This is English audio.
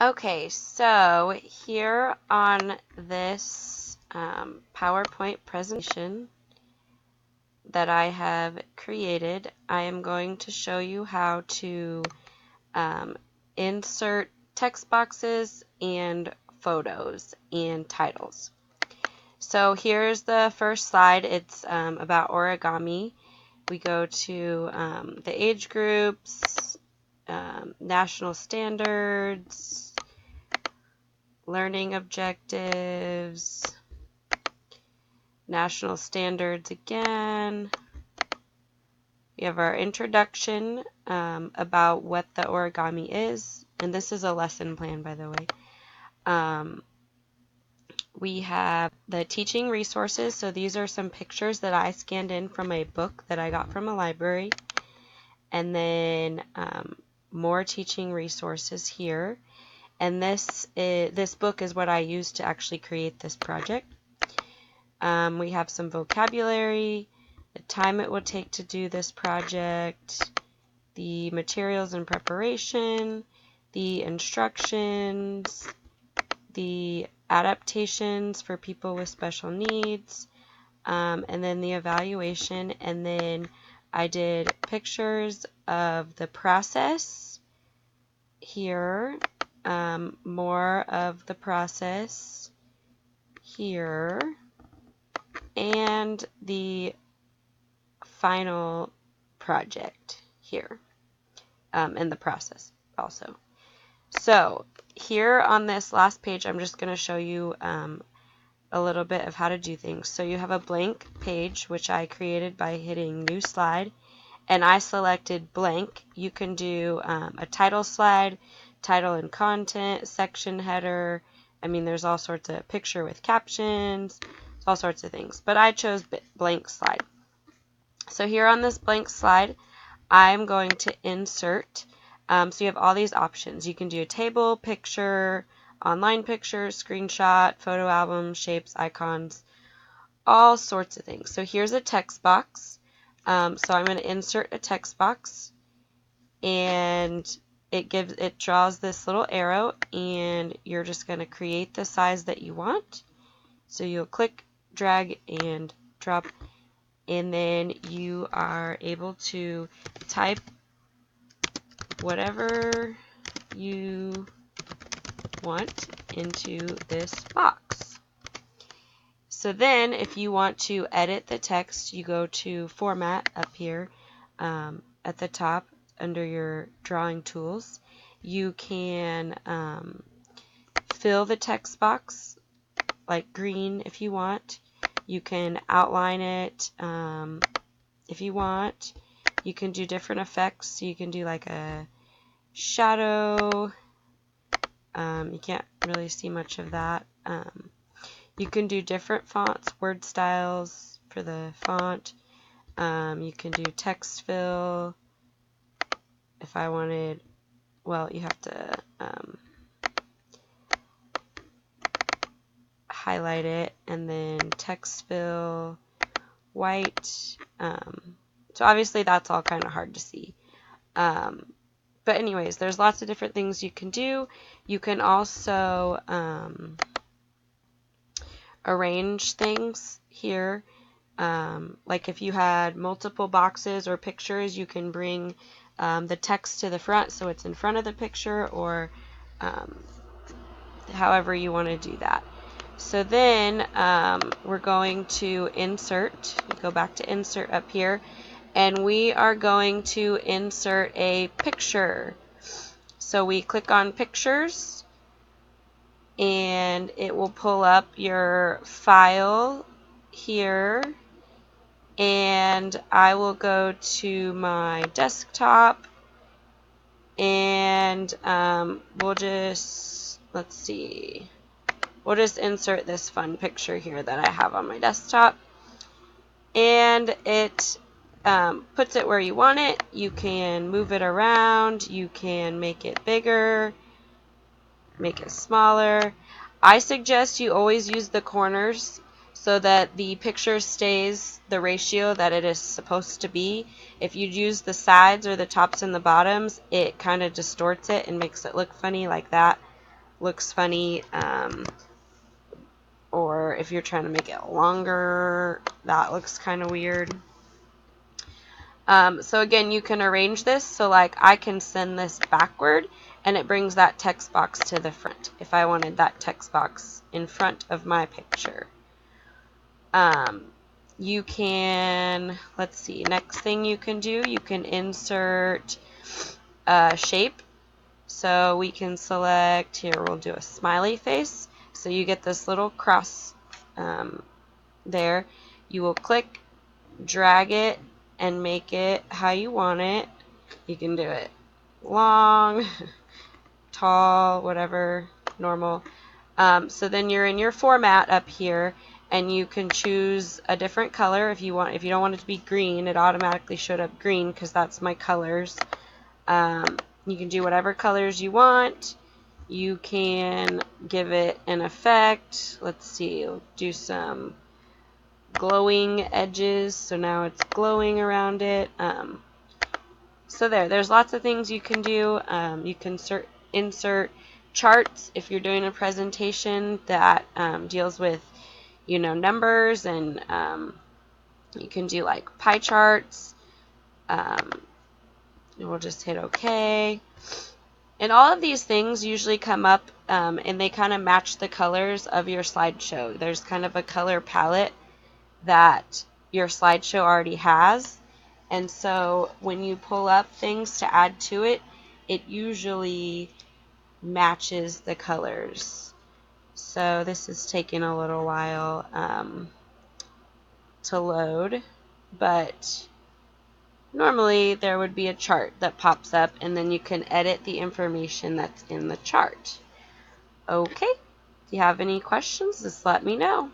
Okay, so here on this PowerPoint presentation that I have created, I am going to show you how to insert text boxes and photos and titles. So here's the first slide. It's about origami. We go to the age groups, national standards, learning objectives, national standards again. We have our introduction about what the origami is, and this is a lesson plan, by the way. We have the teaching resources, so these are some pictures that I scanned in from a book that I got from a library, and then more teaching resources here. And this book is what I used to actually create this project. We have some vocabulary, the time it would take to do this project, the materials and preparation, the instructions, the adaptations for people with special needs, and then the evaluation. And then I did pictures of the process here, more of the process here, and the final project here, in the process also. So here on this last page, I'm just going to show you a little bit of how to do things. So you have a blank page, which I created by hitting new slide, and I selected blank. You can do a title slide, title and content, section header. I mean, there's all sorts of picture with captions, all sorts of things, but I chose blank slide. So here on this blank slide, I'm going to insert. So you have all these options. You can do a table, picture, online pictures, screenshot, photo album, shapes, icons, all sorts of things. So here's a text box. So I'm going to insert a text box, and it draws this little arrow, and you're just going to create the size that you want. So you'll click, drag, and drop, and then you are able to type whatever you want into this box. So then if you want to edit the text, you go to Format up here at the top under your drawing tools. You can fill the text box like green if you want. You can outline it if you want. You can do different effects. You can do like a shadow. You can't really see much of that. You can do different fonts, word styles for the font. You can do text fill. If I wanted, well, you have to highlight it, and then text fill white. So obviously that's all kind of hard to see. But anyways, there's lots of different things you can do. You can also arrange things here. Like if you had multiple boxes or pictures, you can bring the text to the front so it's in front of the picture, or however you want to do that. So then we're going to insert. Go back to insert up here, and we are going to insert a picture. So we click on pictures, and it will pull up your file here, and I will go to my desktop, and we'll just, let's see, we'll just insert this fun picture here that I have on my desktop, and it puts it where you want it. You can move it around, you can make it bigger, make it smaller. I suggest you always use the corners so that the picture stays the ratio that it is supposed to be. If you use the sides or the tops and the bottoms, it kind of distorts it and makes it look funny like that. looks funny, or if you're trying to make it longer, that looks kind of weird. So again, you can arrange this so like I can send this backward and it brings that text box to the front if I wanted that text box in front of my picture. You can, let's see, next thing you can do, you can insert a shape. So we can select, here we'll do a smiley face. So you get this little cross there. You will click, drag it, and make it how you want it. You can do it long, tall, whatever, normal. So then you're in your format up here, and you can choose a different color if you want. If you don't want it to be green, it automatically showed up green because that's my colors. You can do whatever colors you want. You can give it an effect. Let's see, we'll do some glowing edges, so now it's glowing around it. So there's lots of things you can do. You can insert charts if you're doing a presentation that deals with, you know, numbers, and you can do like pie charts. We'll just hit OK. And all of these things usually come up and they kind of match the colors of your slideshow. There's kind of a color palette that your slideshow already has. And so when you pull up things to add to it, it usually matches the colors. So this is taking a little while to load, but normally there would be a chart that pops up and then you can edit the information that's in the chart. Okay, if you have any questions, just let me know.